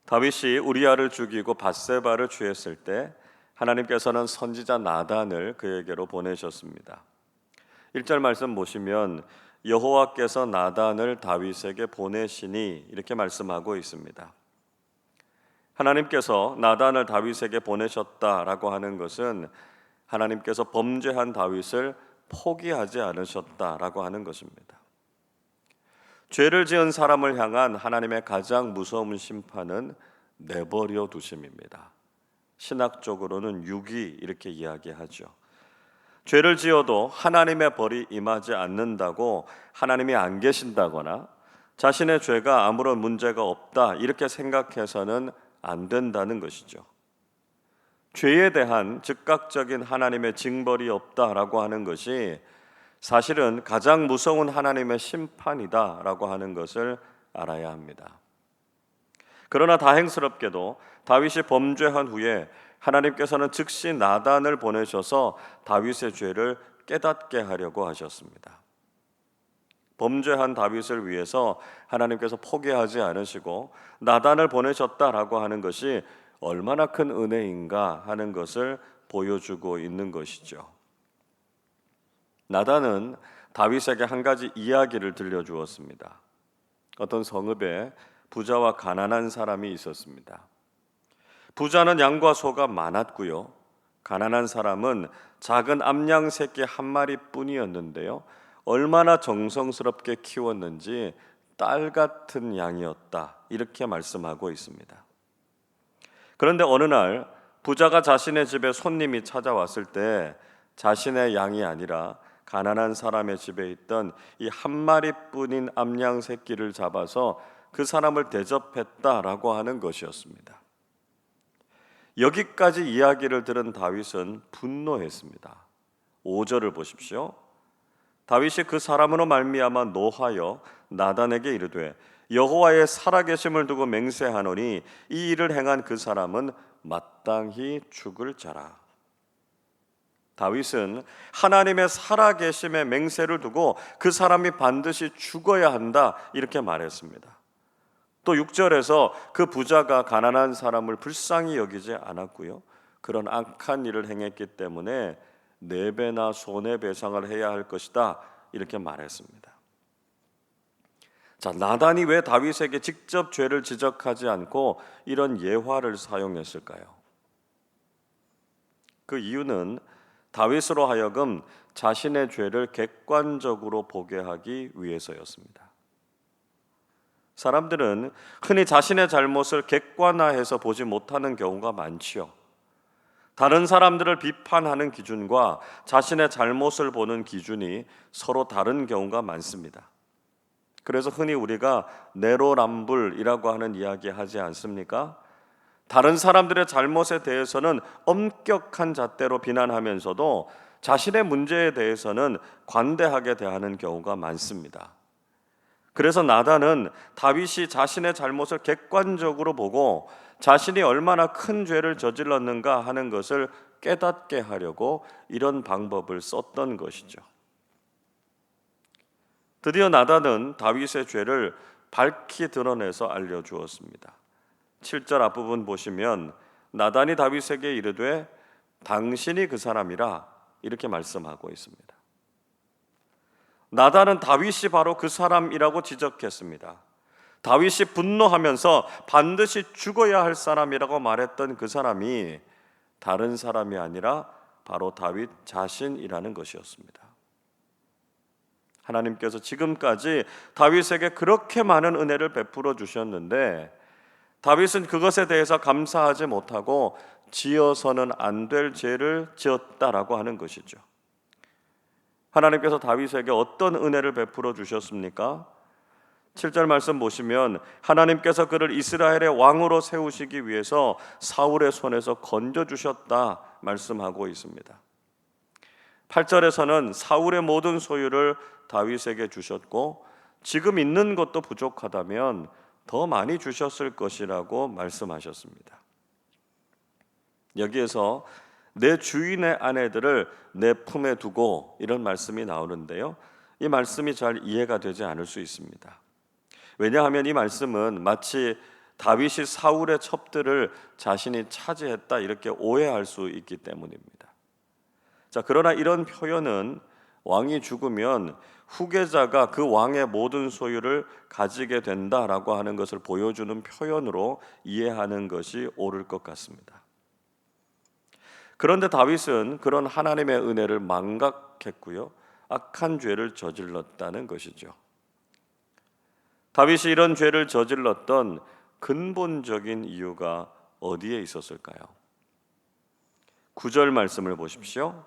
다윗이 우리아를 죽이고 밧세바를 취했을 때 하나님께서는 선지자 나단을 그에게로 보내셨습니다. 1절 말씀 보시면 여호와께서 나단을 다윗에게 보내시니 이렇게 말씀하고 있습니다. 하나님께서 나단을 다윗에게 보내셨다라고 하는 것은 하나님께서 범죄한 다윗을 포기하지 않으셨다라고 하는 것입니다. 죄를 지은 사람을 향한 하나님의 가장 무서운 심판은 내버려 두심입니다. 신학적으로는 유기 이렇게 이야기하죠. 죄를 지어도 하나님의 벌이 임하지 않는다고 하나님이 안 계신다거나 자신의 죄가 아무런 문제가 없다 이렇게 생각해서는 안 된다는 것이죠. 죄에 대한 즉각적인 하나님의 징벌이 없다라고 하는 것이 사실은 가장 무서운 하나님의 심판이다라고 하는 것을 알아야 합니다. 그러나 다행스럽게도 다윗이 범죄한 후에 하나님께서는 즉시 나단을 보내셔서 다윗의 죄를 깨닫게 하려고 하셨습니다. 범죄한 다윗을 위해서 하나님께서 포기하지 않으시고 나단을 보내셨다라고 하는 것이 얼마나 큰 은혜인가 하는 것을 보여주고 있는 것이죠. 나단은 다윗에게 한 가지 이야기를 들려주었습니다. 어떤 성읍에 부자와 가난한 사람이 있었습니다. 부자는 양과 소가 많았고요. 가난한 사람은 작은 암양 새끼 한 마리뿐이었는데요. 얼마나 정성스럽게 키웠는지 딸 같은 양이었다. 이렇게 말씀하고 있습니다. 그런데 어느 날 부자가 자신의 집에 손님이 찾아왔을 때 자신의 양이 아니라 가난한 사람의 집에 있던 이 한 마리뿐인 암양 새끼를 잡아서 그 사람을 대접했다라고 하는 것이었습니다. 여기까지 이야기를 들은 다윗은 분노했습니다. 5절을 보십시오. 다윗이 그 사람으로 말미암아 노하여 나단에게 이르되 여호와의 살아계심을 두고 맹세하노니 이 일을 행한 그 사람은 마땅히 죽을 자라. 다윗은 하나님의 살아계심의 맹세를 두고 그 사람이 반드시 죽어야 한다 이렇게 말했습니다. 또 6절에서 그 부자가 가난한 사람을 불쌍히 여기지 않았고요. 그런 악한 일을 행했기 때문에 4배나 손해배상을 해야 할 것이다 이렇게 말했습니다. 자, 나단이 왜 다윗에게 직접 죄를 지적하지 않고 이런 예화를 사용했을까요? 그 이유는 다윗으로 하여금 자신의 죄를 객관적으로 보게 하기 위해서였습니다. 사람들은 흔히 자신의 잘못을 객관화해서 보지 못하는 경우가 많지요. 다른 사람들을 비판하는 기준과 자신의 잘못을 보는 기준이 서로 다른 경우가 많습니다. 그래서 흔히 우리가 내로남불이라고 하는 이야기 하지 않습니까? 다른 사람들의 잘못에 대해서는 엄격한 잣대로 비난하면서도 자신의 문제에 대해서는 관대하게 대하는 경우가 많습니다. 그래서 나단은 다윗이 자신의 잘못을 객관적으로 보고 자신이 얼마나 큰 죄를 저질렀는가 하는 것을 깨닫게 하려고 이런 방법을 썼던 것이죠. 드디어 나단은 다윗의 죄를 밝히 드러내서 알려주었습니다. 7절 앞부분 보시면 나단이 다윗에게 이르되 당신이 그 사람이라 이렇게 말씀하고 있습니다. 나단은 다윗이 바로 그 사람이라고 지적했습니다. 다윗이 분노하면서 반드시 죽어야 할 사람이라고 말했던 그 사람이 다른 사람이 아니라 바로 다윗 자신이라는 것이었습니다. 하나님께서 지금까지 다윗에게 그렇게 많은 은혜를 베풀어 주셨는데 다윗은 그것에 대해서 감사하지 못하고 지어서는 안 될 죄를 지었다라고 하는 것이죠. 하나님께서 다윗에게 어떤 은혜를 베풀어 주셨습니까? 7절 말씀 보시면 하나님께서 그를 이스라엘의 왕으로 세우시기 위해서 사울의 손에서 건져주셨다 말씀하고 있습니다. 8절에서는 사울의 모든 소유를 다윗에게 주셨고 지금 있는 것도 부족하다면 더 많이 주셨을 것이라고 말씀하셨습니다. 여기에서 내 주인의 아내들을 내 품에 두고 이런 말씀이 나오는데요. 이 말씀이 잘 이해가 되지 않을 수 있습니다. 왜냐하면 이 말씀은 마치 다윗이 사울의 첩들을 자신이 차지했다 이렇게 오해할 수 있기 때문입니다. 자, 그러나 이런 표현은 왕이 죽으면 후계자가 그 왕의 모든 소유를 가지게 된다라고 하는 것을 보여주는 표현으로 이해하는 것이 옳을 것 같습니다. 그런데 다윗은 그런 하나님의 은혜를 망각했고요, 악한 죄를 저질렀다는 것이죠. 다윗이 이런 죄를 저질렀던 근본적인 이유가 어디에 있었을까요? 9절 말씀을 보십시오.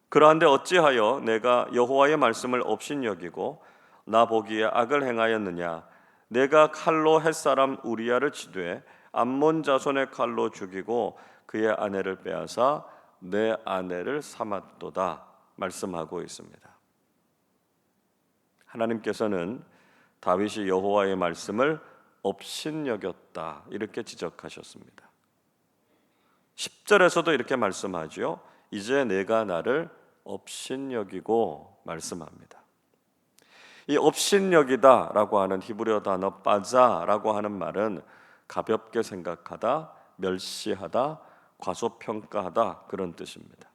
그러한데 어찌하여 내가 여호와의 말씀을 업신여기고 나 보기에 악을 행하였느냐? 내가 칼로 햇사람 우리야를 치되 암몬 자손의 칼로 죽이고 그의 아내를 빼앗아 내 아내를 삼았도다 말씀하고 있습니다. 하나님께서는 다윗이 여호와의 말씀을 업신여겼다 이렇게 지적하셨습니다. 10절에서도 이렇게 말씀하죠. 이제 내가 나를 업신여기고 말씀합니다. 이 업신여기다라고 하는 히브리어 단어 빠자라고 하는 말은 가볍게 생각하다, 멸시하다, 과소평가하다 그런 뜻입니다.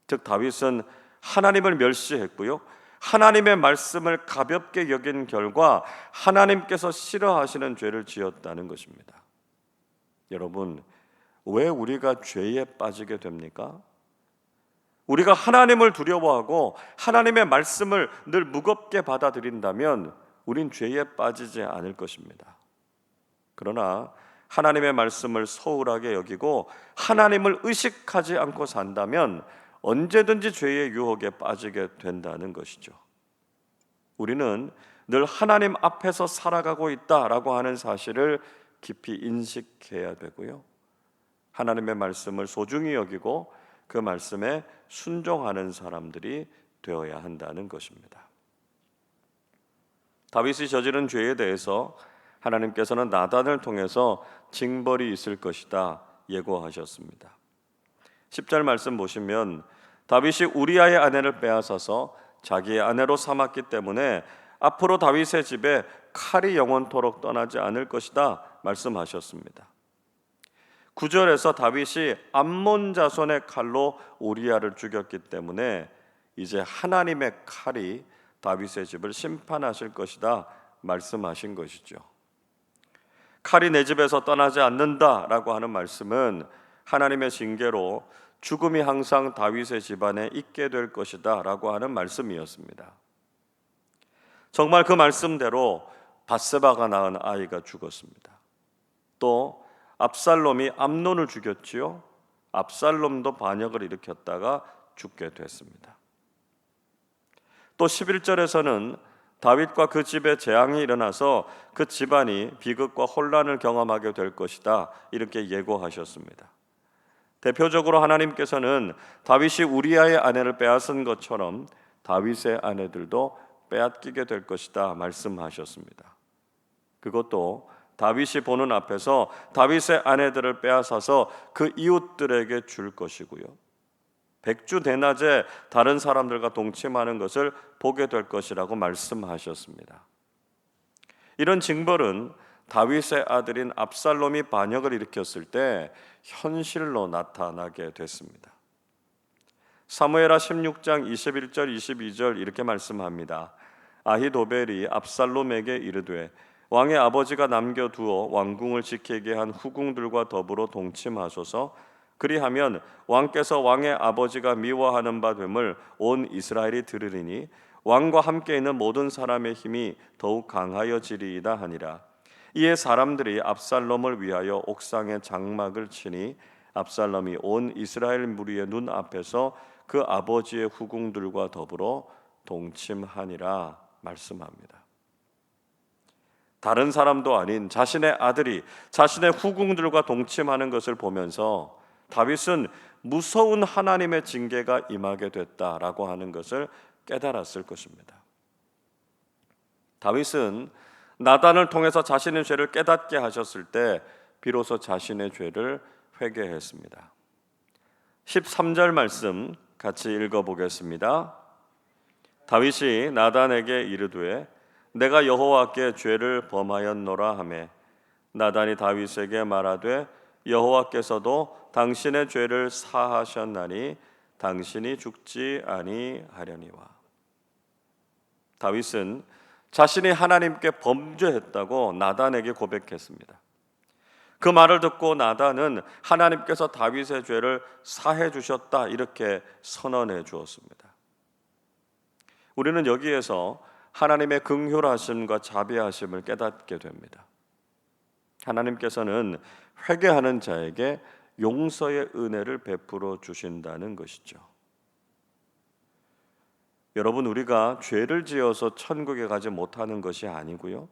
즉 다윗은 하나님을 멸시했고요, 하나님의 말씀을 가볍게 여긴 결과 하나님께서 싫어하시는 죄를 지었다는 것입니다. 여러분, 왜 우리가 죄에 빠지게 됩니까? 우리가 하나님을 두려워하고 하나님의 말씀을 늘 무겁게 받아들인다면 우린 죄에 빠지지 않을 것입니다. 그러나 하나님의 말씀을 소홀하게 여기고 하나님을 의식하지 않고 산다면 언제든지 죄의 유혹에 빠지게 된다는 것이죠. 우리는 늘 하나님 앞에서 살아가고 있다라고 하는 사실을 깊이 인식해야 되고요, 하나님의 말씀을 소중히 여기고 그 말씀에 순종하는 사람들이 되어야 한다는 것입니다. 다윗이 저지른 죄에 대해서 하나님께서는 나단을 통해서 징벌이 있을 것이다 예고하셨습니다. 10절 말씀 보시면 다윗이 우리아의 아내를 빼앗아서 자기의 아내로 삼았기 때문에 앞으로 다윗의 집에 칼이 영원토록 떠나지 않을 것이다 말씀하셨습니다. 9절에서 다윗이 암몬 자손의 칼로 우리아를 죽였기 때문에 이제 하나님의 칼이 다윗의 집을 심판하실 것이다 말씀하신 것이죠. 칼이 내 집에서 떠나지 않는다라고 하는 말씀은 하나님의 징계로 죽음이 항상 다윗의 집안에 있게 될 것이다 라고 하는 말씀이었습니다. 정말 그 말씀대로 밧세바가 낳은 아이가 죽었습니다. 또 압살롬이 암논을 죽였지요. 압살롬도 반역을 일으켰다가 죽게 됐습니다. 또 11절에서는 다윗과 그 집에 재앙이 일어나서 그 집안이 비극과 혼란을 경험하게 될 것이다 이렇게 예고하셨습니다. 대표적으로 하나님께서는 다윗이 우리아의 아내를 빼앗은 것처럼 다윗의 아내들도 빼앗기게 될 것이다 말씀하셨습니다. 그것도 다윗이 보는 앞에서 다윗의 아내들을 빼앗아서 그 이웃들에게 줄 것이고요, 백주대낮에 다른 사람들과 동침하는 것을 보게 될 것이라고 말씀하셨습니다. 이런 징벌은 다윗의 아들인 압살롬이 반역을 일으켰을 때 현실로 나타나게 됐습니다. 사무엘하 16장 21절 22절 이렇게 말씀합니다. 아히도벨이 압살롬에게 이르되 왕의 아버지가 남겨두어 왕궁을 지키게 한 후궁들과 더불어 동침하소서. 그리하면 왕께서 왕의 아버지가 미워하는 바 됨을 온 이스라엘이 들으리니 왕과 함께 있는 모든 사람의 힘이 더욱 강하여지리이다 하니라. 이에 사람들이 압살롬을 위하여 옥상에 장막을 치니 압살롬이 온 이스라엘 무리의 눈 앞에서 그 아버지의 후궁들과 더불어 동침하니라 말씀합니다. 다른 사람도 아닌 자신의 아들이 자신의 후궁들과 동침하는 것을 보면서 다윗은 무서운 하나님의 징계가 임하게 됐다라고 하는 것을 깨달았을 것입니다. 다윗은 나단을 통해서 자신의 죄를 깨닫게 하셨을 때 비로소 자신의 죄를 회개했습니다. 13절 말씀 같이 읽어보겠습니다. 다윗이 나단에게 이르되 내가 여호와께 죄를 범하였노라 하매 나단이 다윗에게 말하되 여호와께서도 당신의 죄를 사하셨나니 당신이 죽지 아니하려니와. 다윗은 자신이 하나님께 범죄했다고 나단에게 고백했습니다. 그 말을 듣고 나단은 하나님께서 다윗의 죄를 사해 주셨다 이렇게 선언해 주었습니다. 우리는 여기에서 하나님의 긍휼하심과 자비하심을 깨닫게 됩니다. 하나님께서는 회개하는 자에게 용서의 은혜를 베풀어 주신다는 것이죠. 여러분, 우리가 죄를 지어서 천국에 가지 못하는 것이 아니고요,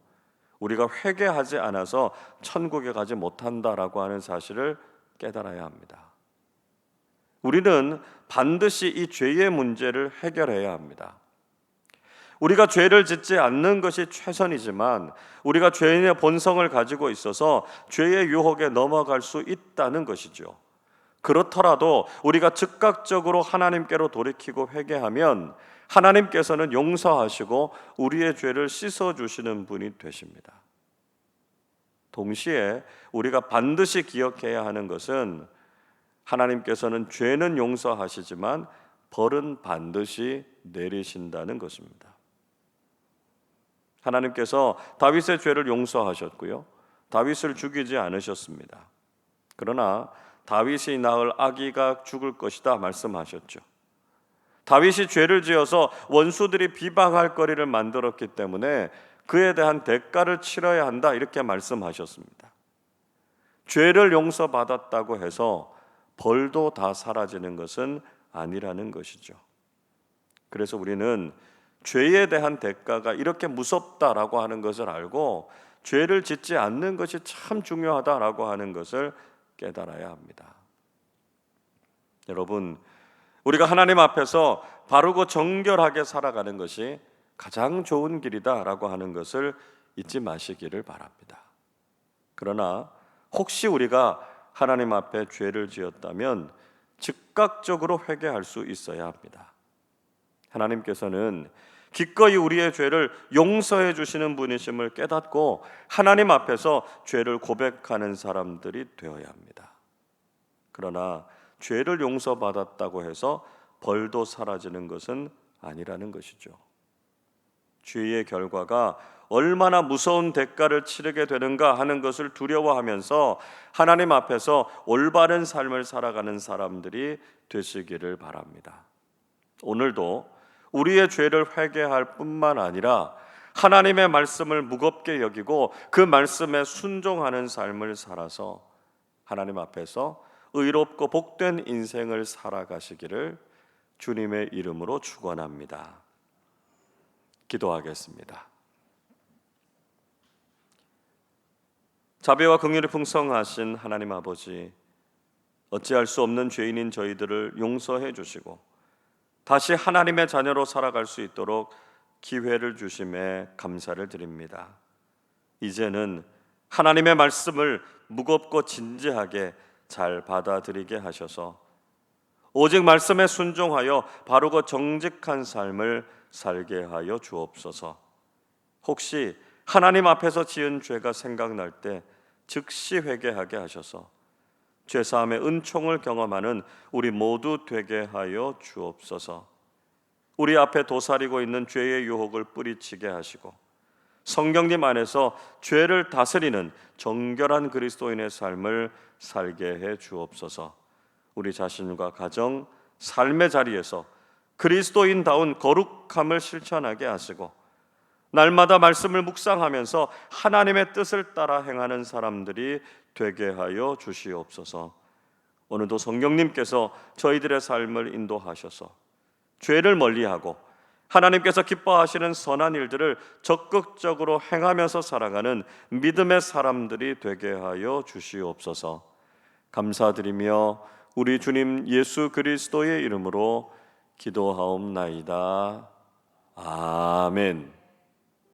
우리가 회개하지 않아서 천국에 가지 못한다라고 하는 사실을 깨달아야 합니다. 우리는 반드시 이 죄의 문제를 해결해야 합니다. 우리가 죄를 짓지 않는 것이 최선이지만 우리가 죄인의 본성을 가지고 있어서 죄의 유혹에 넘어갈 수 있다는 것이죠. 그렇더라도 우리가 즉각적으로 하나님께로 돌이키고 회개하면 하나님께서는 용서하시고 우리의 죄를 씻어주시는 분이 되십니다. 동시에 우리가 반드시 기억해야 하는 것은 하나님께서는 죄는 용서하시지만 벌은 반드시 내리신다는 것입니다. 하나님께서 다윗의 죄를 용서하셨고요, 다윗을 죽이지 않으셨습니다. 그러나 다윗이 낳을 아기가 죽을 것이다 말씀하셨죠. 다윗이 죄를 지어서 원수들이 비방할 거리를 만들었기 때문에 그에 대한 대가를 치러야 한다 이렇게 말씀하셨습니다. 죄를 용서받았다고 해서 벌도 다 사라지는 것은 아니라는 것이죠. 그래서 우리는 죄에 대한 대가가 이렇게 무섭다라고 하는 것을 알고 죄를 짓지 않는 것이 참 중요하다라고 하는 것을 깨달아야 합니다. 여러분, 우리가 하나님 앞에서 바르고 정결하게 살아가는 것이 가장 좋은 길이다라고 하는 것을 잊지 마시기를 바랍니다. 그러나 혹시 우리가 하나님 앞에 죄를 지었다면 즉각적으로 회개할 수 있어야 합니다. 하나님께서는 기꺼이 우리의 죄를 용서해 주시는 분이심을 깨닫고 하나님 앞에서 죄를 고백하는 사람들이 되어야 합니다. 그러나 죄를 용서받았다고 해서 벌도 사라지는 것은 아니라는 것이죠. 죄의 결과가 얼마나 무서운 대가를 치르게 되는가 하는 것을 두려워하면서 하나님 앞에서 올바른 삶을 살아가는 사람들이 되시기를 바랍니다. 오늘도 우리의 죄를 회개할 뿐만 아니라 하나님의 말씀을 무겁게 여기고 그 말씀에 순종하는 삶을 살아서 하나님 앞에서 의롭고 복된 인생을 살아가시기를 주님의 이름으로 축원합니다. 기도하겠습니다. 자비와 긍휼이 풍성하신 하나님 아버지, 어찌할 수 없는 죄인인 저희들을 용서해 주시고 다시 하나님의 자녀로 살아갈 수 있도록 기회를 주심에 감사를 드립니다. 이제는 하나님의 말씀을 무겁고 진지하게 잘 받아들이게 하셔서 오직 말씀에 순종하여 바르고 정직한 삶을 살게 하여 주옵소서. 혹시 하나님 앞에서 지은 죄가 생각날 때 즉시 회개하게 하셔서 죄사함의 은총을 경험하는 우리 모두 되게 하여 주옵소서. 우리 앞에 도사리고 있는 죄의 유혹을 뿌리치게 하시고 성경님 안에서 죄를 다스리는 정결한 그리스도인의 삶을 살게 해 주옵소서. 우리 자신과 가정, 삶의 자리에서 그리스도인다운 거룩함을 실천하게 하시고 날마다 말씀을 묵상하면서 하나님의 뜻을 따라 행하는 사람들이 되게 하여 주시옵소서. 오늘도 성령님께서 저희들의 삶을 인도하셔서 죄를 멀리하고 하나님께서 기뻐하시는 선한 일들을 적극적으로 행하면서 살아가는 믿음의 사람들이 되게 하여 주시옵소서. 감사드리며 우리 주님 예수 그리스도의 이름으로 기도하옵나이다. 아멘.